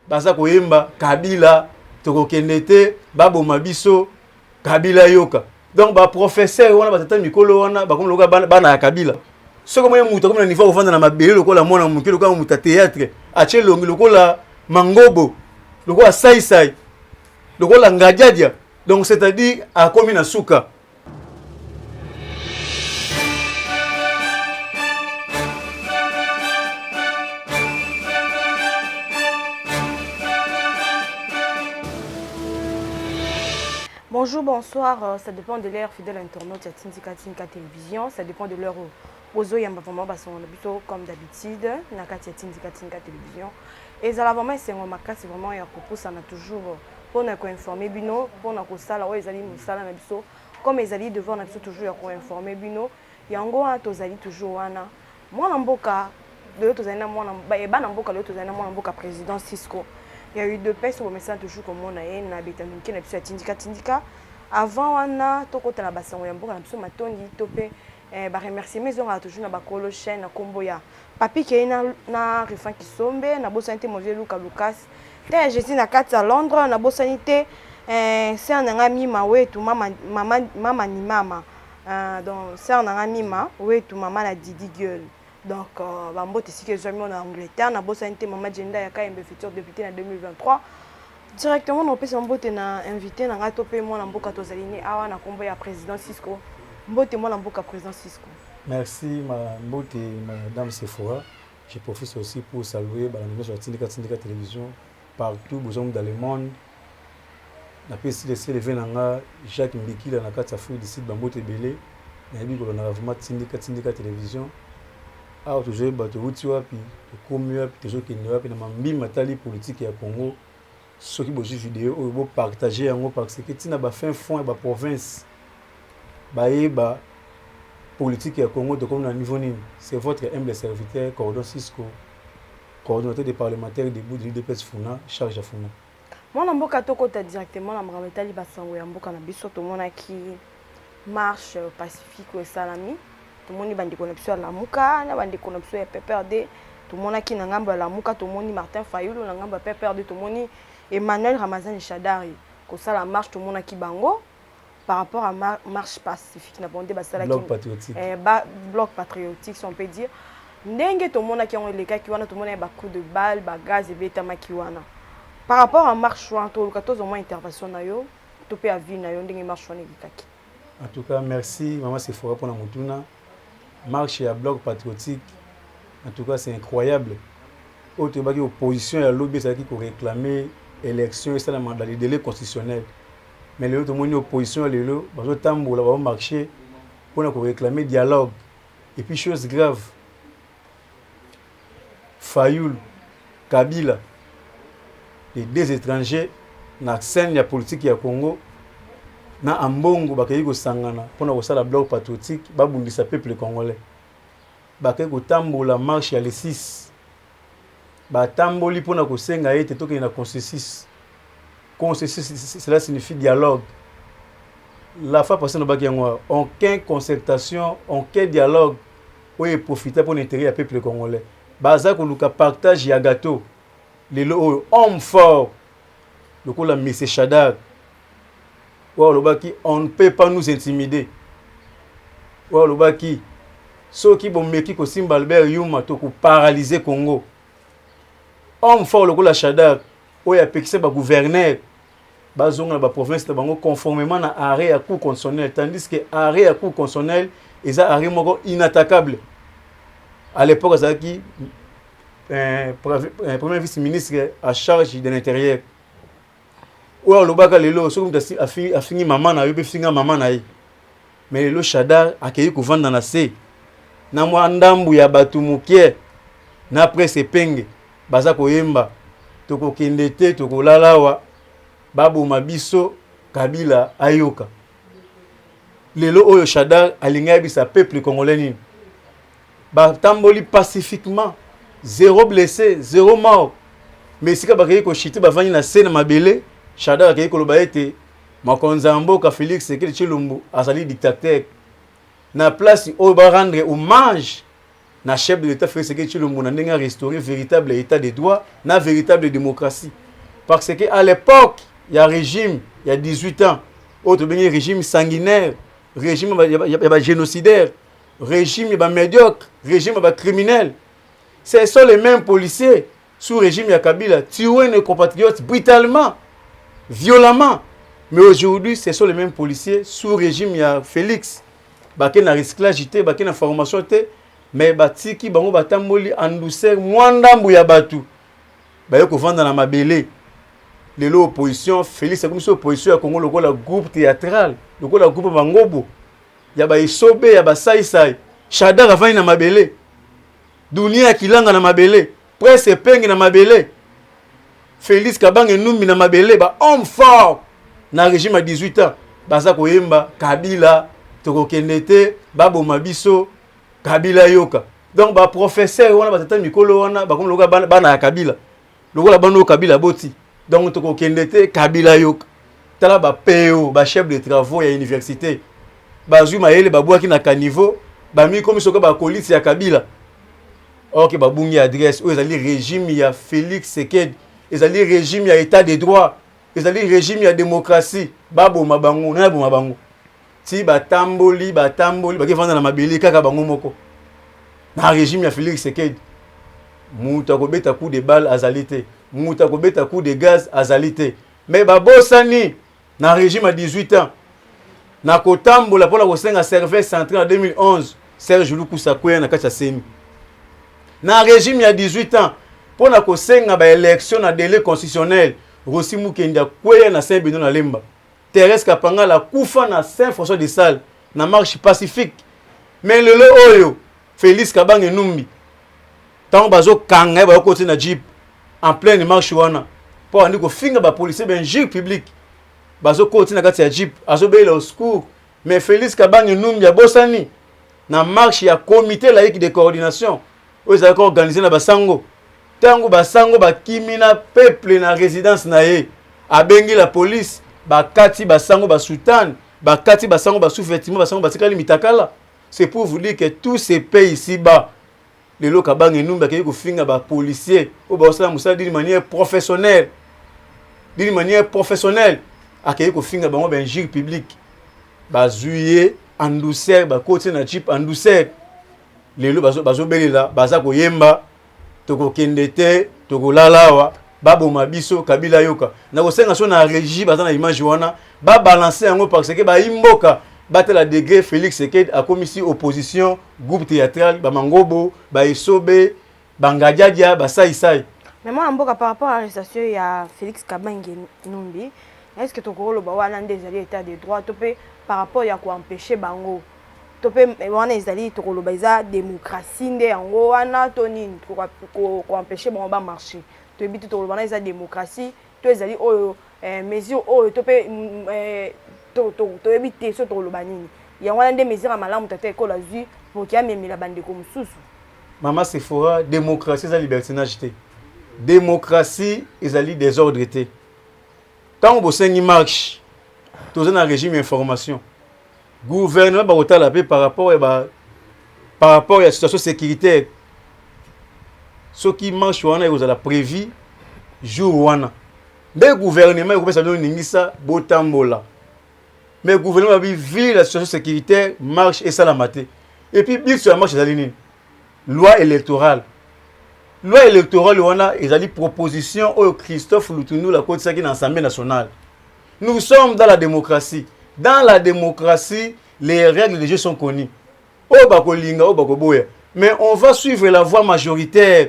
baza koyemba Kabila tokokende te baboma biso Kabila yoka. Donc ba professeur wana batata mikolo wana bakomi loka bana ya Kabila. Soko moye mutu comme na niveau ovanda na mabele lokola mwana muke lokola muta théâtre ache longi lokola mangobo lokola sai lokola ngadiadia. Donc c'est-à-dire akomi na suka. Bonjour, bonsoir, ça dépend de l'heure fidèle internaute, il y a Tindika Télévision, ça dépend de l'heure où Ozo Yamba vraiment comme d'habitude, Nakati Tindika Télévision. Et ça vraiment c'est vraiment un propos, ça n'a toujours pour nous informer bino, pour nous sala ouais ils musala na biso, comme ils allaient devant na biso toujours informer bino, yango a tozali toujours wana. Moi namboka de tozali na moi na namboka de tozali na moi namboka président Cisco. Il y a eu deux personnes qui me toujours comme on a eu na bétaminki na biso Tindika. Avant wana tokota na basango ya mboka na biso matondi topé ba remercier maison a toujours na ba kolo chaîne na kombo ya papi ke na refan kisombe na bosanité Mose Lucas te je suis na kati à Londres na bosanité c'est un ami ma wetu mama ni mama donc c'est un ami ma wetu mama na Didi Gueule. Donc, je suis en Angleterre, je suis maman Jenda Yaka, futur député en 2023. Directement, on peut s'embêter invité à topé moi en boka tozalini awa na kombo ya président Cisco. Mbote moi en boka président Cisco. Merci madame Sephora. Je profite aussi pour saluer la Tindika Télévision partout dans le monde. Na pesi laisser lever nanga Jacques Mbiki na kati Afrique du Sud Bambote Belé. Na yebi ko na vraiment Tindika Télévision. Ah, toujours bato wuti wapi komi wapi toujours kende wapi na mambi matali politique ya Congo soki bozi vidéo oyo bo partager yango parce que tina ba fin fond ba province ba yeba politique ya Congo de comme na niveau nini. C'est votre humble serviteur Cordon Cisco, coordonnateur des parlementaires debout de l'UDPS Funa, charge à Funa. Moi na mboka tokota directement na mrametali basango ya mboka na biso to mona ki marche pacifique au salami. Tout le monde bandi connexion à la Mouka, na bandi connexion à PPRD, tout le monde qui n'a ngamba la Mouka, tout le monde Martin Fayoulou, na ngamba PPRD, tout le monde Emmanuel Ramazan Chadari. Comme ça la marche tout le monde qui bango par rapport à marche pacifique na bondé basala bloc patriotique. Bloc patriotique si on peut dire. Ndenge tout le monde qui ont les cas qui wana tout le monde a ba coup de balle, ba gaz et beta makiwana. Par rapport à marche wana to 14 au moins intervention na yo, to pe avis na yo ndenge marche wana likaki. En tout cas, merci maman Sephora pour la mutuna. Marche à bloc patriotique, en tout cas c'est incroyable. Autre bagi opposition à l'objet ça qui pour réclamer élection et ça dans les délais constitutionnels. Mais les autres monde opposition à l'élo, bazo tambo là va marcher pour réclamer dialogue. Et puis chose grave. Fayoul, Kabila, les deux étrangers na scène ya politique ya Congo na ambongo bakayi ko sangana pona ko sala bloc patriotique babundisa peuple congolais bakayi ko tambola marche ya le 6 ba tamboli pona ko senga ete toke na consensus cela signifie dialogue la fois passée no baki ngwa aucun concertation aucun dialogue oye profiter pour l'intérêt ya peuple congolais baza ko luka partage ya gâteau lelo homme fort lokola monsieur Chadar. On ne peut pas nous intimider. Ceux qui vont mettre au Simba Albert Yuma pour paralyser Congo. Homme fort le Chadar, où il y a pexé le gouverneur, bazonga la province de Bango conformément à l'arrêt à cour constitutionnel, tandis que l'arrêt à cour constitutionnel est un arrêt inattaquable. À l'époque, Zaki, premier vice-ministre à charge de l'intérieur. Ou le baka lelo so a fini maman na yo be finga maman na ye mais lelo Chadar akei ko vanda na se na mwa ndambu ya batu mukie na presse penge baza ko yemba to ko kendete to ko lalawa babu mabiso Kabila ayoka lelo oyo Chadar alinga bisa peuple congolais ni ba tamboli pacifiquement, zéro blessé, zéro mort mais si ka bakei ko chiti bavani na se na mabele Chadar akei koloba ete makonza mboka Félix Tshisekedi Tshilombo azali dictateur na place oyo ba rendre hommage na chef de l'État Félix Tshisekedi Tshilombo na ndenge restaurer véritable état de droit na véritable démocratie parce que à l'époque il y a régime il y a 18 ans autre bengi régime sanguinaire régime il y a génocidaire régime il y a médiocre régime il y a criminel ce sont les mêmes policiers sous régime ya Kabila tuaient nos compatriotes brutalement violemment mais aujourd'hui ce sont les mêmes policiers sous régime ya Félix baké na recyclage té baké na formation té mais batiki bango batamboli en douceur mwandambu ya batu baye ko vendre na mabele lelo opposition Félix comme so opposition ya Congo lokola groupe théâtral lokola groupe bangobo ya ba isobe ya ba sai Shadar avani na mabele dunia kilanga na mabele presse pengi na mabele Félix Kabange Numbi na mabele ba homme fort na régime à 18 ans baza koyemba Kabila toko kendete babo mabiso Kabila yoka donc ba professeur wana batata mikolo wana ba comme loka bana ya Kabila lokola bano Kabila boti donc toko kendete Kabila yoka tala ba PO ba chef de travaux ya université bazui mayele babwaki na caniveau ba mi comme soka ba kolisi ya Kabila ok ba bungi adresse o ezali régime ya Félix Tshisekedi ezali régime ya état de droit ezali régime ya démocratie babo mabango na bo mabango ti batamboli baki vanda na mabeli kaka bango moko na régime ya Félix Tshisekedi muta ko beta coup de balle azalité muta ko beta coup de gaz azalité mais babosani na régime à 18 ans na kotambola pona ko senga service central en 2011 Serge Lukusa Kwea na kacha seni na régime ya 18 ans pona ko senga ba élection na délai constitutionnel Rossi Mukendi Kwea na Saint-Benoît na Lemba Thérèse Kapanga la kufa na Saint-François de Sales na marche pacifique mais lelo oyo Félix Kabange Numbi tant bazo kanga ba côté na jeep en pleine marche wana po andi ko finga ba policier ben jeep public bazo côté na kati ya jeep azo bela au secours mais Félix Kabange Numbi abosani na marche ya comité laïque de coordination oyo za ko organiser na basango tango basango bakimina peuple na résidence na ye abengi la police bakati basango basoutane bakati basango basous-vêtements basango batikali mitakala c'est pour vous dire que tous ces pays ici bas les locaux Kabange Numbi akei ko finga ba policier o ba osala musala d'une manière professionnelle akei ko finga bango ben gire public bazuye en douceur ba côté na jeep en douceur lelo bazo belela baza ko yemba toko kendete toko lalawa babo mabiso Kabila yoka na kosenga so na régie baza na image wana ba balancer yango parce que ba imboka batela degré Félix Tshisekedi a commis opposition groupe théâtral ba mangobo ba isobe bangajaja ba sai mais moi mboka par rapport à l'arrestation il y a Félix Kabange Numbi est-ce que toko lo ba wana ndezali état de droit topé par rapport ya ko empêcher bango topé wana ezali toko lo ba za démocratie nde yango wana to nini ko empêcher bango ba marcher to ebiti toko lo bana za démocratie to ezali oyo mesure oyo topé to ebiti so toko lo banini yango wana nde mesure malamu tata ko la zui pour qu'il y a memela bande ko mususu Mama Sephora démocratie za libertinage té démocratie ezali désordre té tant bo sengi marche toza na régime information gouvernement ba kotala pe par rapport à la situation sécuritaire ce qui marche wana ezala prévu jour wana mais gouvernement ekopesa no ningisa botambola mais gouvernement bi vu la situation sécuritaire marche et salamate et puis biso ya marche ezali nini loi électorale wana ezali proposition au Christophe Lutundu la côte saki na Assemblée nationale. Nous sommes dans la démocratie. Dans la démocratie, les règles du jeu sont connues. O bakolinga, o bakoboya. Mais on va suivre la voie majoritaire.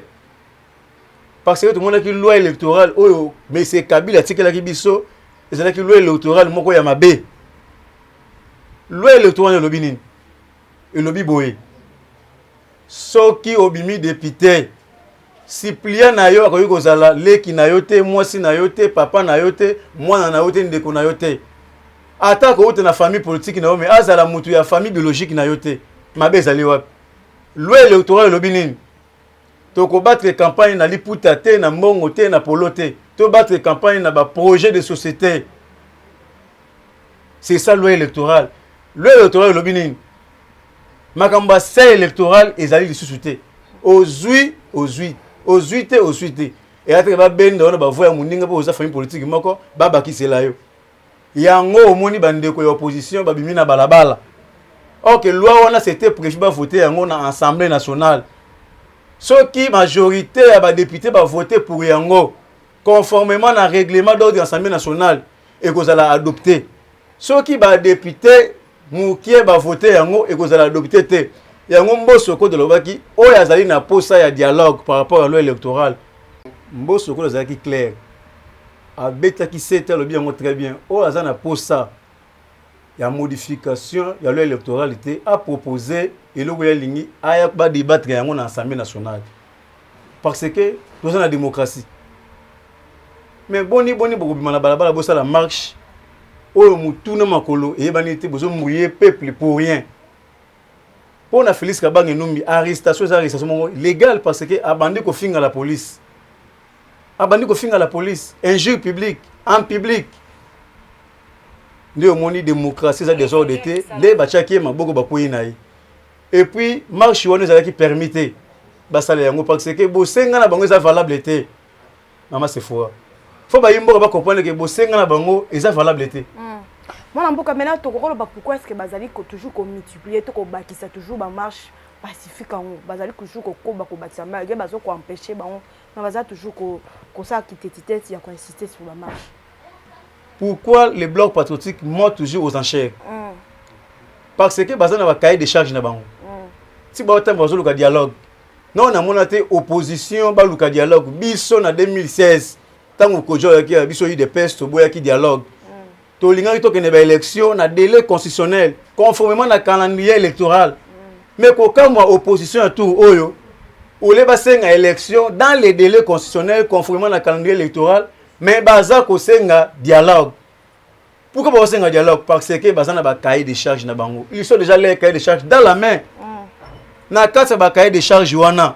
Parce que tout le monde a une loi électorale. Oh, mais c'est Kabila tikela kibiso. C'est là que loi électorale moko ya mabe. Loi électorale lobi nini? Et lobi boye. Soki obimi député. Cyprien na yo akoyi kozala leki na yo te mwasi na yo te papa na yo te mwana na yo te ndeko na yo te ata ko na famille politique na yo mais azala mutu ya famille biologique na yo te mabe ezali wapi loi électorale lobi nini to ko battre campagne na liputa te na mbongo te na polo te to battre campagne na ba projet de société c'est ça loi électorale lobi nini makamba sa électorale ezali lisusu te ozui te et ate ba benda on ba voya muninga po za famille politique moko ba bakisela yo yango omoni bandeko ya opposition ba bimina balabala. OK, loi wana c'était prévu ba voter yango na assemblée nationale. Ceux qui majorité ya ba député ba voter pour yango conformément na règlement d'ordre de l'Assemblée nationale et que la adopter. Ceux qui ba député mukie ba voter yango et que la adopter te. Yango mboso ko de lobaki o ya zali na posa ya dialogue par rapport à la loi électorale. Mboso ko zali clair. Abeta qui sait le bien très bien. O ya na posa ya modification ya loi électorale a proposé et le ya lingi aya ba débattre yango na Assemblée nationale. Parce que nous sommes la démocratie. Mais boni beaucoup na balabala bosa la marche oyo mutuna makolo e banité bozo mouiller peuple pour rien. Pour na Félix Kabange Numbi arrestation légale parce que abandi ko finga la police. Abandi ko finga la police, injure publique en public. Ndio moni démocratie ça désordre été les bachaki maboko bakoyi nayi. Et puis marche wana za qui permettait basala yango parce que bosenga na bango ça valable été. Mama c'est fort. Faut ba yimbo ba comprendre que bosenga na bango eza valable été. Moi mboka maintenant to kokolo ba pourquoi est-ce que bazali ko toujours ko multiplier to ko bakisa toujours ba marche pacifique en bazali toujours ko ba ko batisa ma ge bazo ko empêcher ba on na bazali toujours ko ça kitete ya ko insister sur la marche. Pourquoi les blocs patriotiques montent toujours aux enchères? Parce que bazana ba cahier de charge na bango. Si ba temps bazo le dialogue. Non na monate opposition ba le dialogue biso na 2016 tango kojo ya ki biso yi de peste boya ki dialogue. Tolinga to kene ba élection na délai constitutionnel conformément na calendrier électoral. Mais quand moi opposition à tout oyo ou les basenga élection dans les délais constitutionnels conformément na calendrier électoral mais baza ko senga dialogue. Pourquoi ba senga dialogue? Parce que baza na ba cahier de charge na bango. Ils sont déjà les cahiers de charge dans la main. Na kasa ba cahier de charge wana.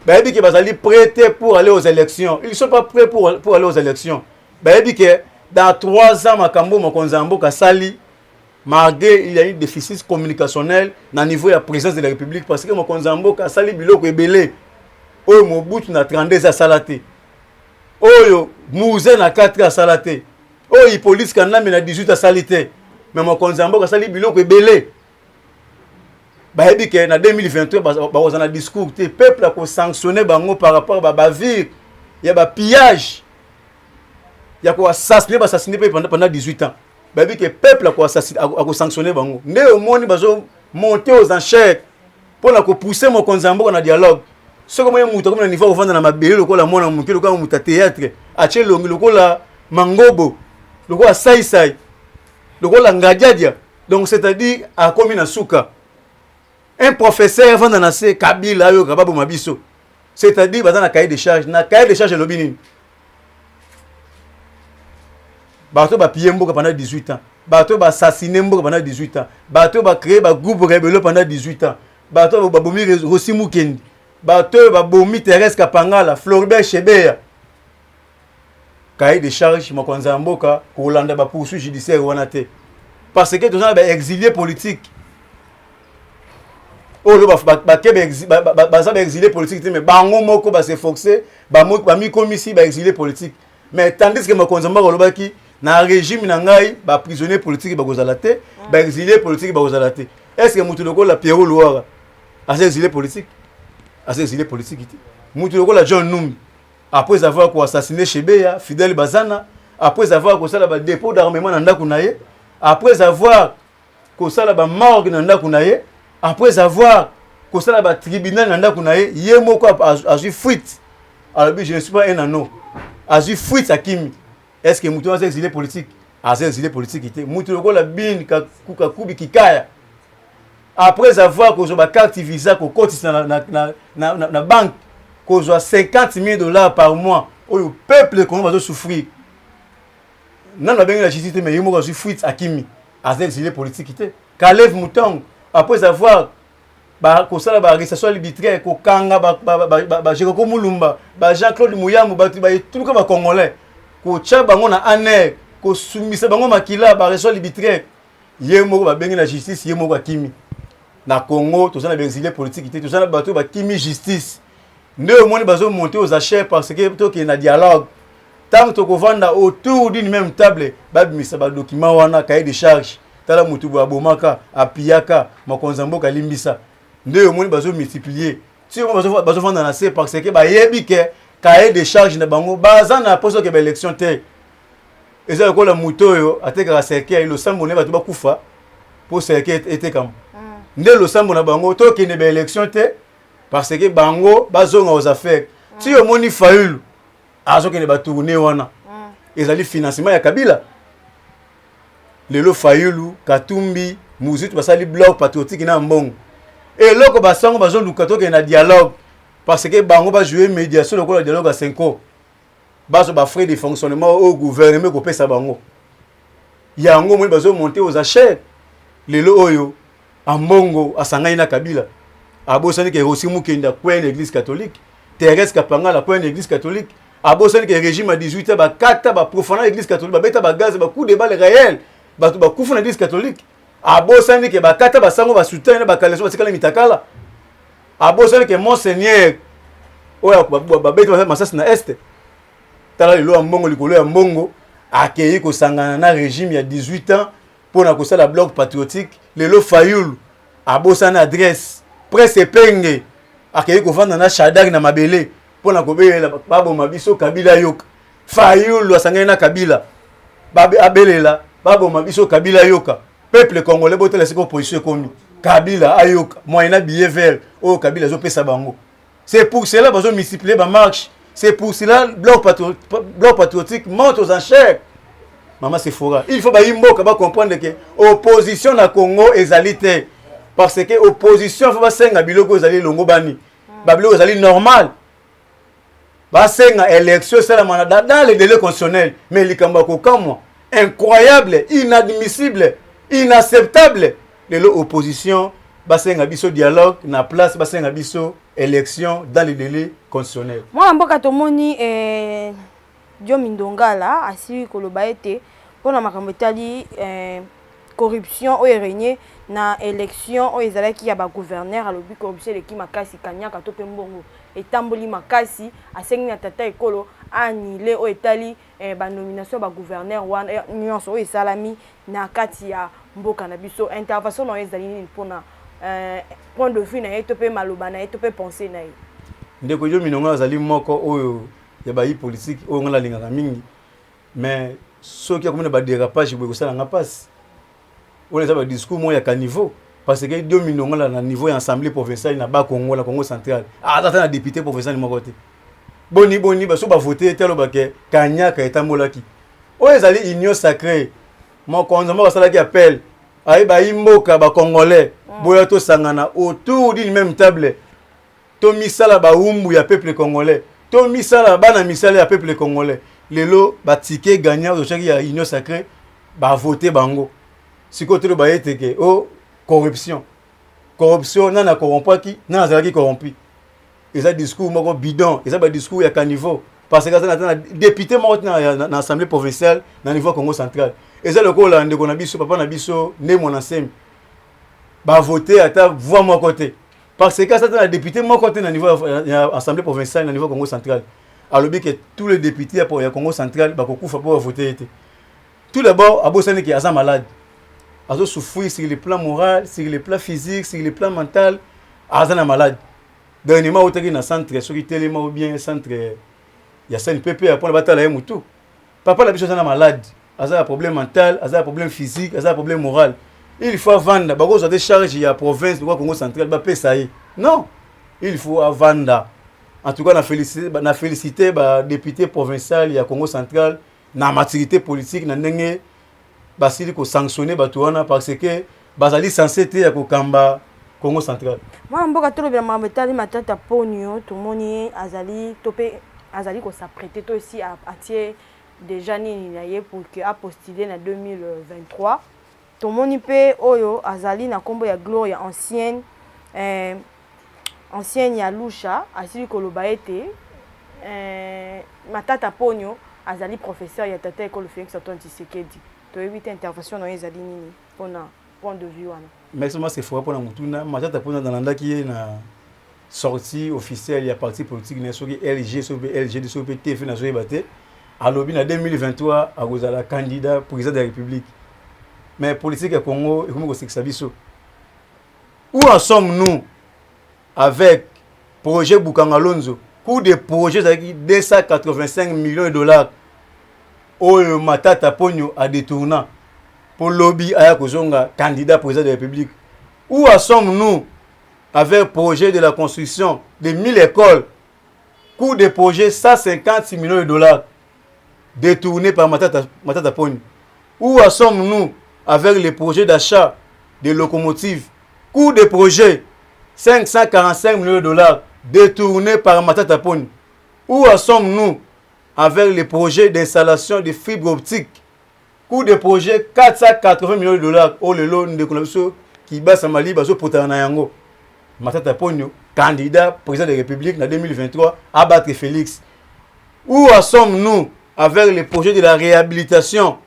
Ba ebi ke bazali prêté pour aller aux élections. Ils sont pas prêts pour aller aux élections. Ba ebi ke dans 3 ans makambo mokonzambo kasali malgré il y a eu déficit communicationnel na niveau ya présidence de la République parce que mokonzambo kasali biloko ebele oyo Mobutu na 32 a salate oyo Mouze na 4 a salate oyo Hippolyte Kanambe na 18 a salite mais mokonzambo kasali biloko ebele ba ebi ke na 2023 ba ozana discours te peuple a ko sanctionner bango par rapport ba bavire ya ba pillage. Il y a quoi assassiner pendant 18 ans. Baby que peuple a quoi sanctionner bango. Né au monde bazo monter aux enchères pour la pousser mon konzambo na dialogue. Ce comme muta comme niveau vendre na mabele lokola mona muki lokola muta théâtre, ache longi lokola mangobo, lokola sai lokola ngadiadia. Donc c'est-à-dire a komi na suka. Un professeur vendre na se Kabila yo kababu mabiso. C'est-à-dire bazana cahier de charge, na cahier de charge lobini. Bato ba piller mboka pendant 18 ans. Bato ba assassiner mboka pendant 18 ans. Bato ba créer ba groupe rebelle pendant 18 ans. Bato ba bomi Rossi Mukendi. Bato ba bomi Thérèse Kapangala, Floribert Chebeya. Cahier de charge mokonza mboka ko landa ba poursuite judiciaire wana te. Parce que tous ba exilés politiques. Oh ba exilé politique mais bango moko ba se forcer ba mi commissi ba exilé politique. Mais tandis que mokonza mboka lobaki na régime na ngai ba prisonnier politique ba kozala te ba exilé politique ba kozala te. Est-ce que mutu lokola Pierrot Louara a exilé politique? A exilé politique ite. Mutu lokola John Numbi après avoir ko assassiné Chebeya, Fidel Bazana, après avoir ko sala ba dépôt d'armement na ndako na ye, après avoir ko sala ba morgue na ndako na ye, après avoir ko sala ba tribunal na ndako na ye, ye moko a ju fuite. Alors je ne suis pas un anneau. A ju fuite à Kimi. Est-ce que Moutou a exilé politique? A exilé politique ite. Moutou loko la bin ka kubi kikaya. Après avoir ko ba carte visa ko kotisi na banque ko zo $50,000 par mois. O peuple ko va souffrir. Non la benga la justice mais yimo ko ju fuite à Kimi. A exilé politique ite. Kalev Mouton après avoir ko sala ba arrestation arbitraire ko kanga ba Jérôme Mulumba, ba Jean-Claude Mouyamu ba tout ka ba congolais. Ko tcha bango na aner ko sumisa bango makila ba arrestation arbitraire. Ye moko ba bengi na justice ye moko Kimi. na Congo tous na exilé politique tous na bato ba kimi justice nde omoni bazo monter aux achats parce que plutôt qu'il y a dialogue tant que vanda autour d'une même table babimisa ba document wana cahier de charge tala mutu ba bomaka apiaka makonzambo kalimbisa nde omoni bazo multiplier si on bazo vanda na c'est parce que ba yebi ke cahier de charge na bango baza na poso ke ba élection te eza ko la mutoyo ateka cercle lo sambo ne bato ba kufa pour cercle était comme nde lo sambo na bango to ke ne ba élection te parce que bango bazonga aux affaires si omoni Fayulu azo ke ne ba tourner wana ezali financement ya Kabila lelo Fayulu Katumbi Muzitu basali bloc patriotique na mbongo et loko basango bazo luka to ke na dialogue parce que bango ba jouer médiation lokola dialogue à 5 ans bazo ba frais de fonctionnement au gouvernement ko pesa bango yango mo bazo monter aux achats lelo oyo ambongo asangani na Kabila abosani ke Rossi Mukenda kwa l'église catholique Thérèse Kapanga la kwa l'église catholique abosani ke régime à 18 ba kata ba profaner l'église catholique ba beta ba gaz ba coup de balle réel ba to ba kufu na l'église catholique abosani ke ba kata ba sango ba soutien ba kaleso ba tikala mitakala abosani ke monseigneur oya ba beta masasi na est tala lelo mbongo likolo ya mbongo akei ko sangana na régime ya 18 ans pour na kosala bloc patriotique lelo Fayulu abosana adresse presse penge akei ko vanda na Shadak na mabele pour na kobelela babo mabiso Kabila yoka Fayulu asangana na Kabila babe abelela babo mabiso Kabila yoka peuple congolais botela siko position komi Kabila ayoka moyena billet vert o Kabila zo pesa bango c'est pour cela bazo multiplier ba marche c'est pour cela bloc patriotique monte aux enchères maman c'est fora il faut ba imboka ba comprendre que opposition na Congo ezalité parce que opposition faut ba senga biloko ezali longo bani ba biloko ezali normal ba senga élection c'est la mandat dans les délais constitutionnels mais likamba ko kamwa incroyable inadmissible inacceptable de l'opposition basenga biso dialogue na place basenga biso élection dans les délais constitutionnels. Moi mboka tomoni Dio Mindongala asi koloba ete pona makambo etali corruption oyo régné na élection oyo ezalaki ya ba gouverneur alobi corruption leki makasi kanyaka to pe mbongo etamboli makasi asengi na tata ekolo anile oyo etali ba nomination ba gouverneur wana nyonso oyo esalami na kati ya mboka na biso intervention na ezali nini pona point de vue na ye to pe maloba na ye to pe penser na ye ndeko Dio Mindongala azali moko oyo ya ba politique oyo ngala lingaka mingi mais soki ya komona ba dérapage boye kosala nga passe on les a ba discours mo ya ka niveau parce que Dio Mindongala na niveau ya assemblée provinciale na ba Congo la Congo central ata na député provincial moko te boni ba so ba voter telo ba ke kanyaka etambolaki oyo ezali union sacrée mon konzama basala ki appel ay ba imboka ba congolais boya to sangana autour d'une même table to misala ba umbu ya peuple congolais to misala bana misala ya peuple congolais lelo ba ticket gagnant de chaque ya union sacrée ba voter bango siko to ba eteke o corruption nana corrompaki nana zalaki corrompu eza discours moko bidon eza ba discours ya caniveau parce que ça député moko na assemblée provinciale na niveau Congo central eza lokola ndeko na biso papa na biso ne mona sem ba voter ata voix mon côté parce que ça na député mon côté na niveau ya assemblée provinciale na niveau Congo central alobi que tous les députés pour ya Congo central ba kokufa pour voter été tout d'abord abosani ki asa malade azo souffrir sur le plan moral sur le plan physique sur le plan mental asa na malade dernièrement otaki na centre soki telema ou bien centre ya CNPP pour la bataille ya mutu papa la biso na malade asa problème mental asa problème physique asa problème moral il faut vendre bako zo de charge ya province de Congo central ba pesa yi non il faut vendre en tout cas na féliciter ba député provincial ya Congo central na maturité politique na ndenge basili ko sanctionner bato wana parce que bazali censé te ya ko kamba Congo central moi mboka tolo bien mametali matata ponio tout moni azali topé azali ko s'apprêter toi aussi à tirer déjà nini na ye pour que a postuler na 2023 tout moni pe oyo azali na kombo ya gloire ancienne ya Lusha asili koloba ete matata ponio azali professeur ya tata école Félix Antoine Tshisekedi to éviter intervention na ezali nini pona point de vue wana. Maximum c'est fort pour la mutuna, Matata Ponyo dans l'anda qui est na sortie officielle, il y a parti politique na soki LG LG de sopi TF na soki baté. À l'obin en 2023 à Rosala candidat président de la République. Mais politique au Congo, et comment c'est que ça biso? Où en sommes-nous avec projet Bukangalonzo? Coût de projet avec 285 millions de dollars. Oh Matata Ponyo a détournant pour lobby à Kozonga candidat président de la République. Où en sommes-nous avec projet de la construction de 1000 écoles? Coût de projet 156 millions de dollars détournés par Matata Ponyo. Où en sommes-nous avec les projets d'achat de locomotives? Coût de projet 545 millions de dollars détournés par Matata Ponyo. Où en sommes-nous avec les projets d'installation de fibres optiques? Coût de projet 480 millions de dollars. Oh le lot de Konamiso qui bat sa Mali baso potana yango. Matata Ponyo, candidat président de la République en 2023, à battre Félix. Où en sommes-nous avec les projets de la réhabilitation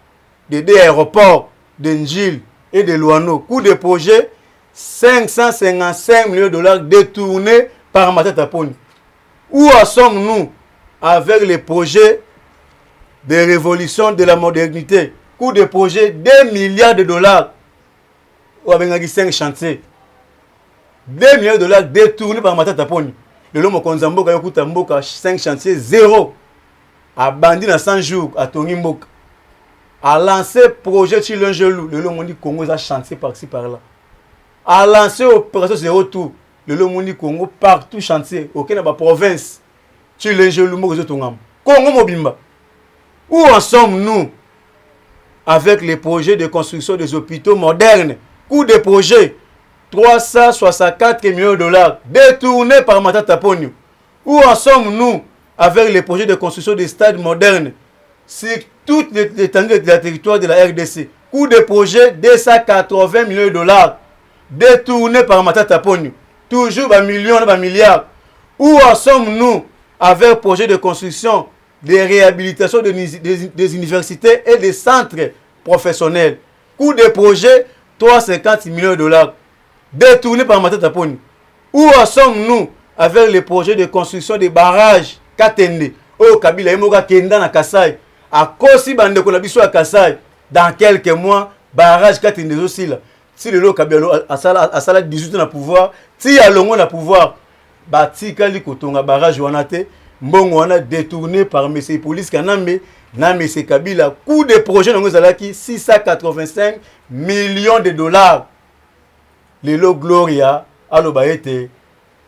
des deux aéroports de Njil et de Luano? Coût de projet 555 millions de dollars détournés par Matata Ponyo. Où en sommes-nous avec les projets de révolution de la modernité? Coût de projet 2 milliards de dollars. Ou avec 5 chantiers. 2 milliards de dollars détournés par Matata Ponyo. Le lomo Konzamboka yokuta mboka 5 chantiers 0. A bandi na 100 jours à Tongi Mboka. A lancé projet Chilongelou. Le lomo dit Congo a chantier par-ci par-là. A lancé opération zéro tour. Le lomo dit Congo partout chantier. Aucun dans la province. Chilongelou Mboka Tongam. Congo Mobimba. Où en sommes-nous avec les projets de construction des hôpitaux modernes? Coût de projet 364 millions de dollars détournés par Matata Ponyo. Où en sommes-nous avec les projets de construction des stades modernes sur toute l'étendue de la territoire de la RDC? Coût de projet 280 millions de dollars détournés par Matata Ponyo. Toujours un million, un milliard. Où en sommes-nous avec le projet de construction des réhabilitations des universités et des centres professionnels? Coût de projet 350 millions de dollars détournés par Matata Ponyo. Où en sommes-nous avec les projets de construction des barrages Katende? Oh Kabila Emoga Kenda na Kasai. À Kosi Bande Konabiso à Kasai. Dans quelques mois, barrage Katende aussi là. Si le lot Kabila a sala 18 ans na pouvoir, si a longo na pouvoir, bati kali kotonga barrage wanate, mbongo wana détourné par M. Police Kanambe, na M. Kabila. Coût de projet nango zalaki 685 millions de dollars. Lelo Gloria aloba ete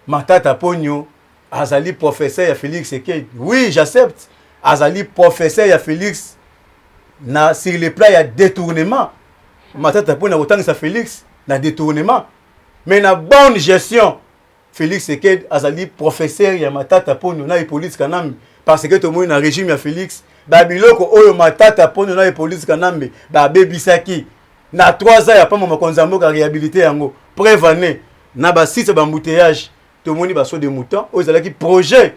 Matata Ponyo azali professeur ya Félix Sekedi. Oui, j'accepte. Azali professeur ya Félix na sur le plan ya détournement. Matata Ponyo autant que ça Félix na détournement. Mais na bonne gestion Félix Sekedi azali professeur ya Matata Ponyo na police Kanambe parce que tout le monde na régime ya Félix ba biloko oyo Matata Ponyo na police Kanambe ba bebisaki na 3 ans ya pas mon Konzamboka réhabilité yango. Preuve année na ba site ba embouteillage tout le monde ba so de moutons aux alaki projet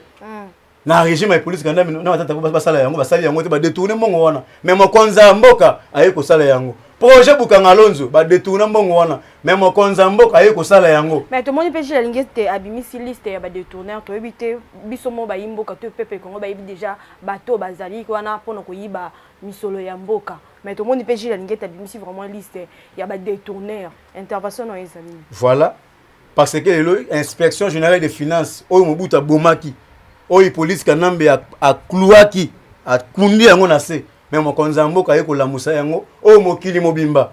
na régime ya police Kanambe na Matata ba sala yango ba sali yango te ba détourner mbongo wana mais mon Konzamboka aye ko sala yango projet Bukangalonzo ba détourner mbongo wana mais mon Konzamboka aye ko sala yango. Mais tout le monde peut la lingette abimisi liste ya ba détourneur to ebité biso mo ba yimboka to pepe Congo ba yebi déjà bato bazali wana pona ko yiba misolo ya mboka. Mais tout le monde peut la lingette abimisi vraiment liste ya ba détourneur intervention no ezali. Voilà parce que l'inspection générale des finances oyo mobuta bomaki oyo police Kanambe a clouaki a kundi yango na se mais mon Konzamboka aye ko lamusa yango oyo mokili mobimba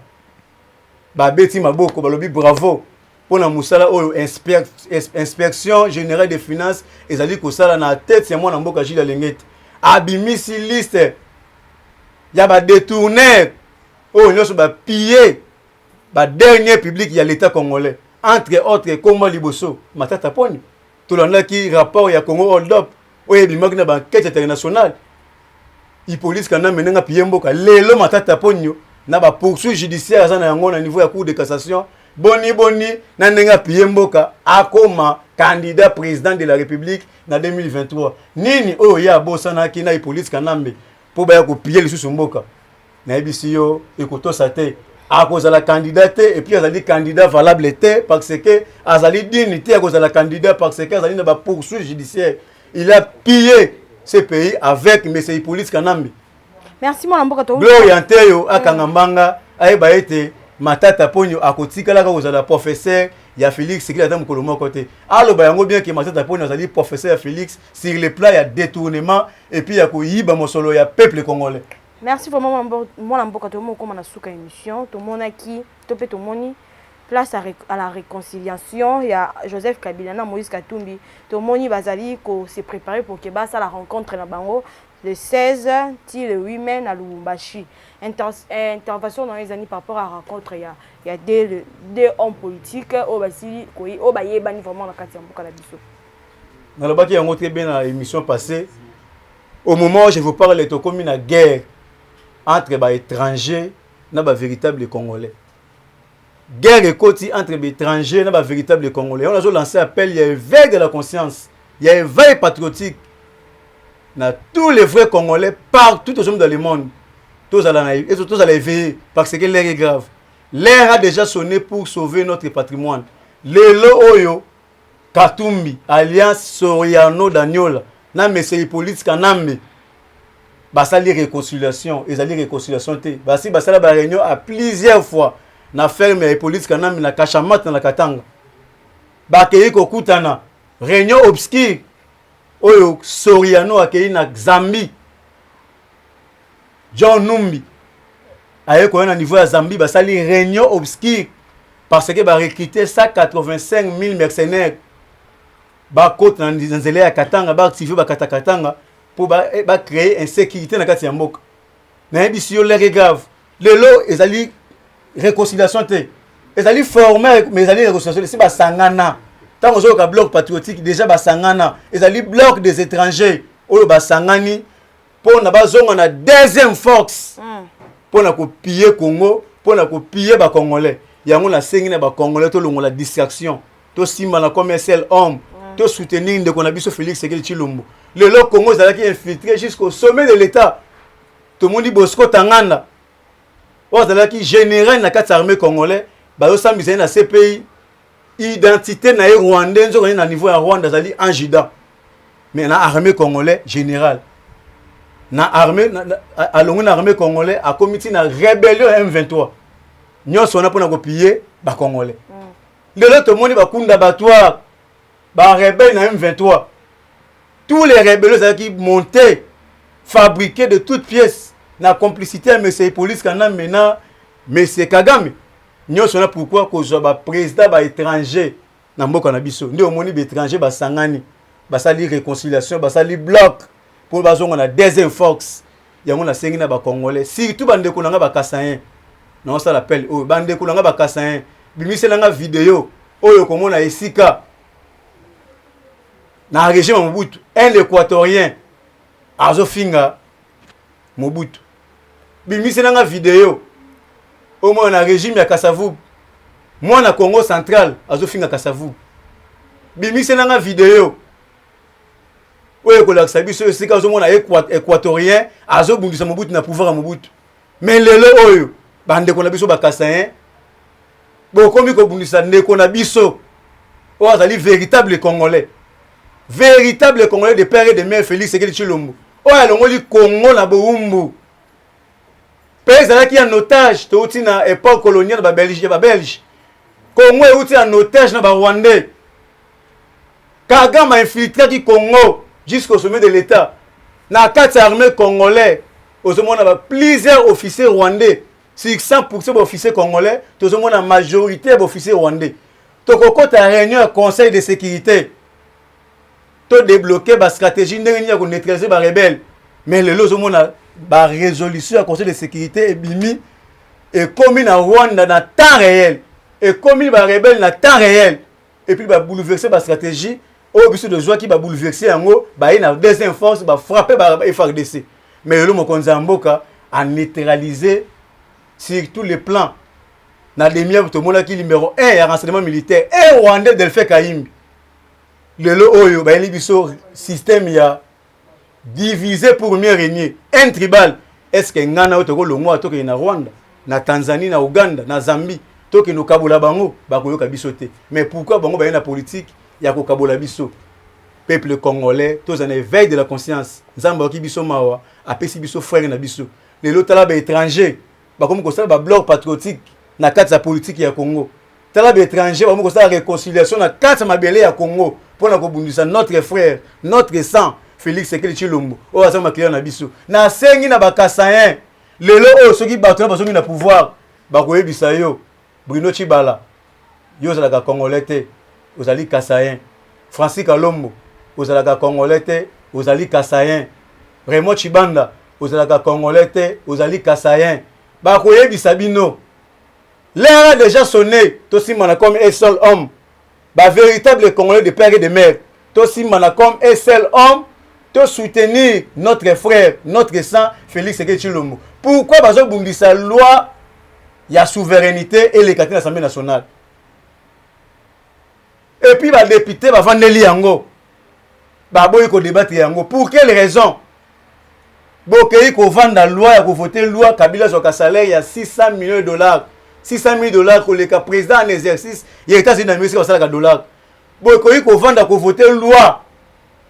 ba beti maboko balobi bravo pona musala oyo inspection générale des finances ezali ko sala na tête ya mwana mboka Jules Lengete abimisi liste ya ba détourneur oyo nyoso ba piller ba dernier public ya l'état congolais entre autres Komba Liboso Matata Ponyo to landa ki rapport ya Congo hold up oyo bimaki na ba enquête internationale i police Kanambe menga piller mboka lelo Matata Ponyo na ba poursuite judiciaire za na yango na niveau ya cour de cassation boni na nenga piller mboka akoma candidat président de la République na 2023 nini oyo ya bosana ki na i police Kanambe po ba ya ko piller lisusu mboka na ebisi yo ekotosa te à cause de la candidaté et puis azali candidat valable était parce que azali dignité à cause de la candidat parce que azali na ba poursuite judiciaire. Il a pillé ce pays avec M. Hippolyte Kanambi. Merci mon amboka to. Orienté yo akangambanga ayeba ete matata ponyo akotikala ka kozala professeur ya Félix qui ata mukolo moko te. Aloba yango bien que matata ponyo azali professeur ya Félix sur le plan ya détournement et puis ya koyiba mosolo ya peuple congolais. Merci vraiment mon amboka to mo comme na suka émission to monaki to pe to moni place à la réconciliation. Il y a Joseph Kabila na Moïse Katumbi. To moni bazali ko se préparer pour que basa la rencontre na bango le 16 le 8 mai à Lubumbashi. Intervention dans les années par rapport à la rencontre, il y a deux hommes politiques au Basili, au Baye, vraiment la Katia Mboka la Bisso. Dans le bas qui a montré bien dans l'émission passée, au moment où je vous parle, il y a comme une guerre entre les étrangers et les véritables Congolais. Guerre et côté entre les étrangers et les véritables Congolais. On a lancé un appel, il y a un éveil de la conscience, il y a un éveil patriotique. Dans tous les vrais Congolais, partout dans le monde, tous allaient éveiller parce que l'air est grave. L'air a déjà sonné pour sauver notre patrimoine. Lelo Oyo, Katumbi, Alliance Soriano Daniola, na Monsieur Hippolyte Kanambi, basali réconciliation, ils allaient réconciliation te. Basala ba réunion à plusieurs fois. Na ferme Hippolyte Kanambi na Kachamat na Katanga. Bakei kokutana, réunion obscure. Oyo Soriano akei na Zambie. John Numbi aye ko na niveau ya Zambie basali réunion obscure parce que ba recruter 185 000 mercenaires ba côte na nzela ya Katanga ba activer ba Katanga pour ba créer insécurité na kati ya mboka. Na ebisi yo les grave. Lelo ezali réconciliation te. Ezali former mais ezali réconciliation c'est ba sangana. Tant que le bloc patriotique déjà basangana, ils allaient bloc des étrangers, ou basangani pour na bazonga na deuxième force pour na copier Congo, pour na copier ba Congolais. Yango na sengi na ba Congolais to longo la distraction, to simba na commercial homme, to soutenir de qu'on a biso Félix Sekeli Chilombo. Le Congo ça qui infiltré jusqu'au sommet de l'état. Tout le monde dit Bosco Tanganda. O ça qui général na quatre armées congolais, ba yo sambisa na CPI. Identité na rwandais nzo na niveau ya Rwanda zali anjida mais na armée congolais général na armée alongo na armée congolais a comité na rébellion M23 nyonso na pona copier ba congolais lelo to moni ba kunda batwa ba rebelle na M23 tous les rebelles zali qui montaient fabriqués de toutes pièces na complicité à monsieur Hippolyte Kanambi na monsieur Kagame. Nous sommes pourquoi que le président ba étranger na mboka na biso ndio moni ba étranger ba sangani ba sali réconciliation ba sali bloc pour bazonga na deuxième force yango na sengi na ba congolais surtout bande ko nga ba kasayen non ça l'appelle o bande ko nga ba kasayen bimise nga vidéo oyo komona esika na régime Mobutu un équatorien azofinga Mobutu bimise nga vidéo au moins na régime ya Kasavu moi na Congo central azofinga Kasavu bimise nanga vidéo oyo ko lakisa biso esika azomona équatorien azobundisa Mobutu na pouvoir ya Mobutu mais lelo oyo bande ko na biso bakasayen bokomi ko bundisa ndeko na biso o azali véritable congolais de père et de mère Félix Sekeli Chilombo oyo alongoli Congo na boumbu. Pays qui est en otage, tu es dans l'époque coloniale de Belgique, Congo est en otage dans le Rwandais. Kagame a infiltré le Congo jusqu'au sommet de l'État. Dans la carte armée congolaise, il y a plusieurs officiers rwandais. Sur 100% d'officiers congolais, il y a la majorité d'officiers rwandais. Tu as une réunion du Conseil de sécurité. Tu as débloqué la stratégie de neutraliser les rebelles. Mais le lot, la résolution du Conseil de sécurité est bimi et commis en Rwanda dans temps réel et commis les rebelles dans temps réel et puis va bouleverser la stratégie au but de joie qui va bouleverser en haut bah il a deuxième force va frapper par FARDC mais le Mokonzi Mboka a neutralisé sur tous les plans dans les miens tout le monde qui numéro 1 et renseignement militaire et Rwandais Delphin Kahimbi le oyo bah il biso système ya divisé pour mieux régner. Un tribal. Est-ce que Ngana ou Togo Longo a toqué na Rwanda? na Tanzanie, na Ouganda, na Zambie, to ki no kabola bango, ba koyoka biso te. Mais pourquoi bango ba na politique ya ko kabola biso? Peuple congolais, tous en éveil de la conscience. Nzamba ki biso mawa, apesi biso frère na biso. Les lotala ba étranger, ba comme ko ça ba bloc patriotique na kati ya politique ya Congo. Tala ba étranger, ba comme ko ça réconciliation na kati ya mabele ya Congo pour na ko bundisa notre frère, notre sang, Félix Sekeli Tshilombo. O asa ma client na biso. Na sengi na ba Kasayen. Lelo o soki bato na na pouvoir, ba ko yebisa yo. Bruno Tshibala. Yo za la congolais te, ozali Kasayen. Francis Kalombo. Ozalaka congolais te, ozali Kasayen. Raymond Chibanda, ozalaka congolais te, ozali Kasayen. Ba koyebisa bino. L'air a déjà sonné, tosi mana comme un seul homme. Ba véritable congolais de père et de mère. Tosi mana comme un seul homme, to soutenir notre frère, notre sang Félix Sekeli Tshilombo. Pourquoi bazo bumbisa loi ya souveraineté et l'équité de l'Assemblée nationale? Et puis ba député ba vandeli yango. Baboyi ko débattre yango. Pour quelle raison? Bokei ko vanda loi ya ko voter loi Kabila sur salaire ya 600 millions de dollars. 600 000 dollars pour le président en exercice. Il y a États-Unis d'Amérique qui a dollars. Bokei ko vanda ko voter loi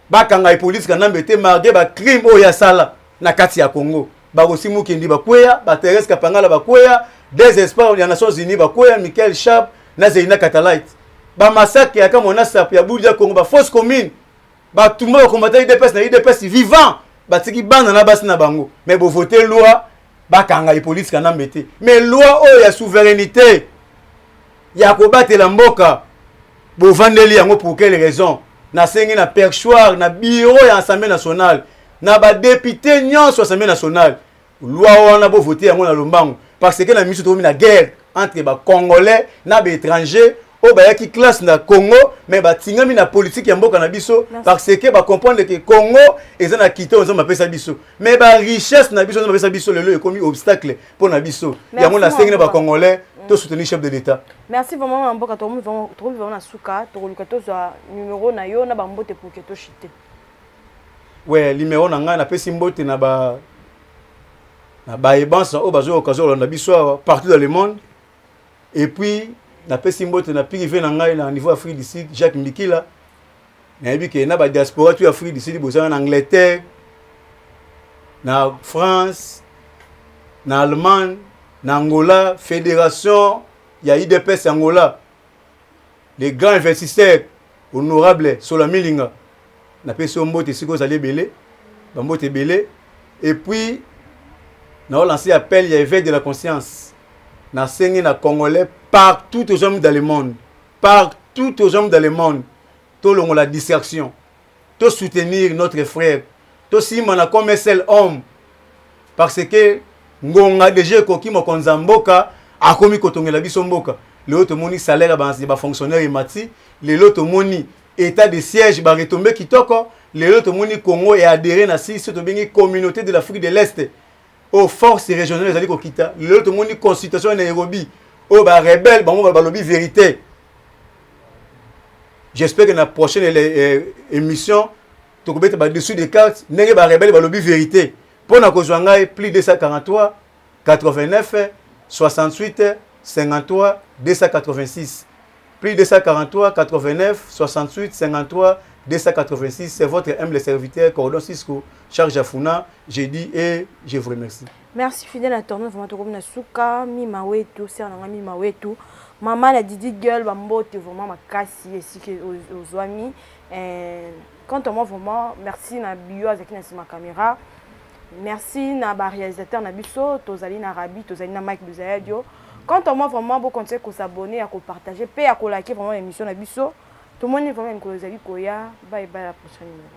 bakanga police kana mbete marqué ba crime o ya sala na kati ya Congo. Ba aussi mukindi ba kweya, ba Thérèse Kapangala ba kweya, des espoirs des Nations Unies ba kweya, Michael Sharp na Zeina Katalite. Ba massacre ya kama na sap ya Boudia Congo ba fausse commune. Ba tout le monde combattant IDPS na IDPS vivant. Ba tiki banda na basi na bango. Mais bo voter loi bakanga police kana mbete. Mais loi o ya souveraineté ya ko batela mboka. Bo vandeli yango pour quelle raison? Na sengi na perchoir na bureau ya Assemblée nationale. Na ba député nyonso Assemblée nationale. Loi wana bo voter yango na lombango parce que na miso to mi na guerre entre ba congolais na ba étrangers o ba yaki classe na Congo mais ba tingami na politique ya mboka na biso parce que ba comprendre que Congo eza na kité on ma pesa biso mais ba richesse na biso on ma pesa biso lelo ekomi obstacle pour na biso yango na sengi na ba congolais to soutenir chef de l'état. Merci vraiment mboka to vraiment na suka to luka to za numéro na yo na ba mbote pour que to chite. Ouais, numéro na nga na pesi mbote na ba ebansa o bazo occasion na biso partout dans le monde. Et puis na pesi mbote na privé na ngai na niveau Afrique du Sud Jacques Mbikila. Na yebi ke na ba diaspora tu Afrique du Sud boza na Angleterre, na France, na Allemagne, na Angola, fédération ya IDPS Angola. Les grands investisseurs honorables Sola Milinga. Na pesi mbote siko zali belé, ba mbote belé. Et puis na lancé appel ya éveil de la conscience. Na sengi na congolais partout aux hommes dans le monde. Partout aux hommes dans le monde. Tout le monde la distraction. Tout soutenir notre frère. Tout si mana comme un seul homme. Parce que ngonga déjà koki mokonza mboka akomi kotongela biso mboka. Le autre moni salaire ba fonctionnaire emati, le autre moni état de siège ba retomber kitoko, le autre moni Congo est adhéré na si to bengi communauté de l'Afrique de l'Est. Aux forces régionales les alliés kita l'autre monde consultation à Nairobi au ba rebelle ba lobby vérité. J'espère que dans la prochaine émission to kobeta ba dessus des cartes nenge ba rebelle ba lobby vérité pour na kozwanga plus de 243 89 68 53 286 plus de 243 89 68 53 286. C'est votre humble serviteur Cordon Cisco Charles Jafuna. J'ai dit et je vous remercie. Merci fidèle internaute vraiment to comme suka mi mawetu c'est na mi mawetu maman la Didi girl bambote vraiment makasi ici que aux amis quand moi vraiment merci na bio avec na caméra merci na ba réalisateur na biso tozali na Rabi tozali na Mike Buzayadio quand moi vraiment vous continuer à s'abonner à partager et à liker vraiment l'émission na biso tout le monde est vraiment une cause koya bye bye à la prochaine numéro.